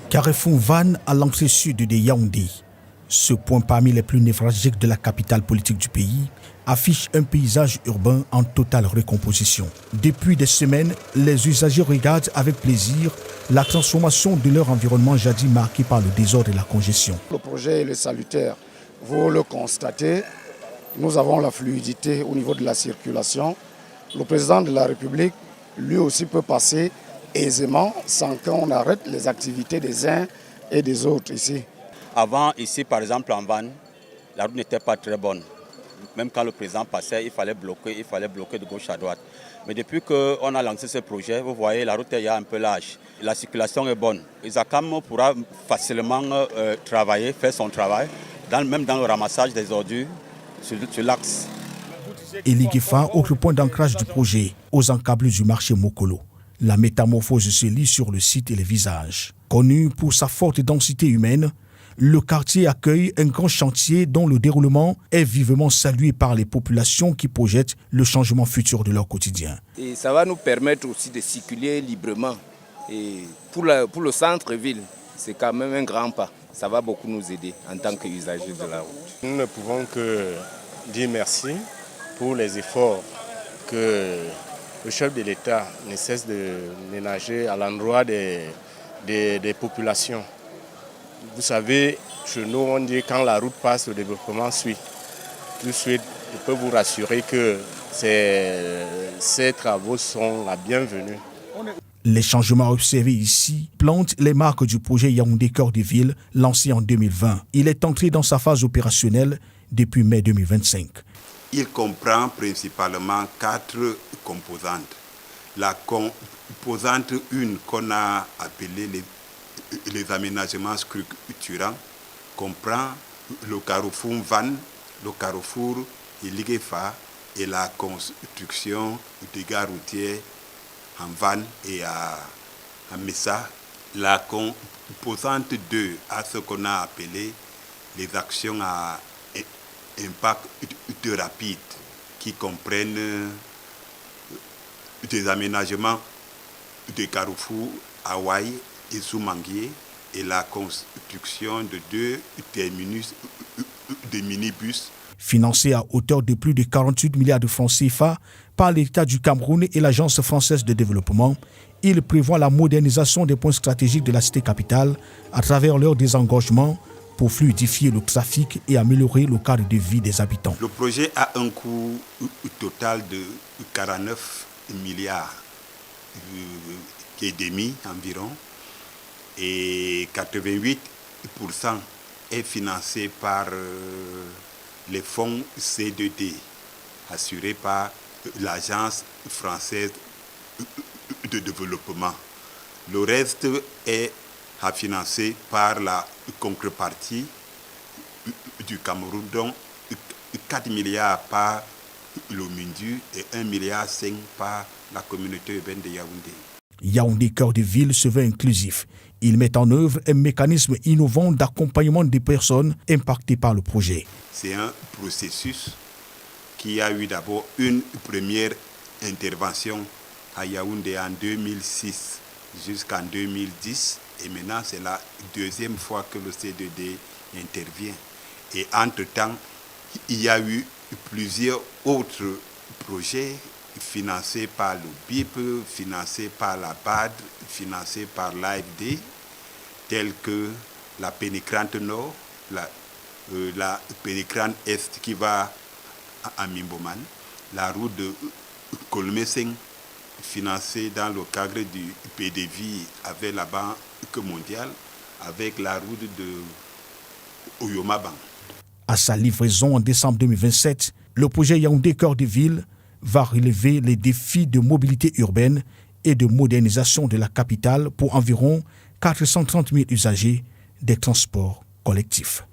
Carrefour Van à l'entrée sud de Yaoundé. Ce point parmi les plus névralgiques de la capitale politique du pays affiche un paysage urbain en totale recomposition. Depuis des semaines, les usagers regardent avec plaisir la transformation de leur environnement jadis marqué par le désordre et la congestion. Le projet est salutaire. Vous le constatez, nous avons la fluidité au niveau de la circulation. Le président de la République, lui aussi, peut passer aisément sans qu'on arrête les activités des uns et des autres ici. Avant, ici, par exemple, en Vannes, la route n'était pas très bonne. Même quand le président passait, il fallait bloquer de gauche à droite. Mais depuis qu'on a lancé ce projet, vous voyez, la route est un peu large. La circulation est bonne. Isakam pourra facilement travailler, faire son travail, même dans le ramassage des ordures sur l'axe. Eli Gefa, autre point d'ancrage du projet, aux encablures du marché Mokolo. La métamorphose se lit sur le site et les visages. Connu pour sa forte densité humaine, le quartier accueille un grand chantier dont le déroulement est vivement salué par les populations qui projettent le changement futur de leur quotidien. Et ça va nous permettre aussi de circuler librement. Et pour le centre-ville, c'est quand même un grand pas. Ça va beaucoup nous aider en tant qu'usagers de la route. Nous ne pouvons que dire merci pour les efforts que le chef de l'État ne cesse de ménager à l'endroit des populations. Vous savez, chez nous, on dit quand la route passe, le développement suit. Tout de suite, je peux vous rassurer que ces travaux sont la bienvenue. Les changements observés ici plantent les marques du projet Yaoundé Cœur de Ville lancé en 2020. Il est entré dans sa phase opérationnelle depuis mai 2025. Il comprend principalement 4 composantes. La composante 1 qu'on a appelée les aménagements structurants comprend le carrefour Van, le carrefour Eli Gefa et la construction de gares routières en Van et à Messa. La composante 2 a ce qu'on a appelé les actions à impact rapide qui comprennent des aménagements de carrefour Hawaï et Soumanguier et la construction de 2 terminus de minibus. Financé à hauteur de plus de 48 milliards de francs CFA par l'État du Cameroun et l'Agence française de développement, il prévoit la modernisation des points stratégiques de la cité capitale à travers leur désengorgement pour fluidifier le trafic et améliorer le cadre de vie des habitants. Le projet a un coût total de 49 milliards et demi environ. Et 88% est financé par les fonds C2D, assurés par l'Agence française de développement. Le reste est financé par la contrepartie du Cameroun, dont 4 milliards par le MINDU et 1,5 milliard par la communauté urbaine de Yaoundé. Yaoundé Cœur de Ville se veut inclusif. Il met en œuvre un mécanisme innovant d'accompagnement des personnes impactées par le projet. C'est un processus qui a eu d'abord une première intervention à Yaoundé en 2006 jusqu'en 2010. Et maintenant, c'est la deuxième fois que le C2D intervient. Et entre-temps, il y a eu plusieurs autres projets financés par le BIP, financés par la BAD, financés par l'AFD, tels que la Pénécrante Nord, la Pénécrante Est qui va à Mimboman, la route de Kolmeseng, financée dans le cadre du PDV avec la Banque mondiale, avec la route de Oyomabang. À sa livraison en décembre 2027, le projet Yaoundé Cœur de Ville va relever les défis de mobilité urbaine et de modernisation de la capitale pour environ 430 000 usagers des transports collectifs.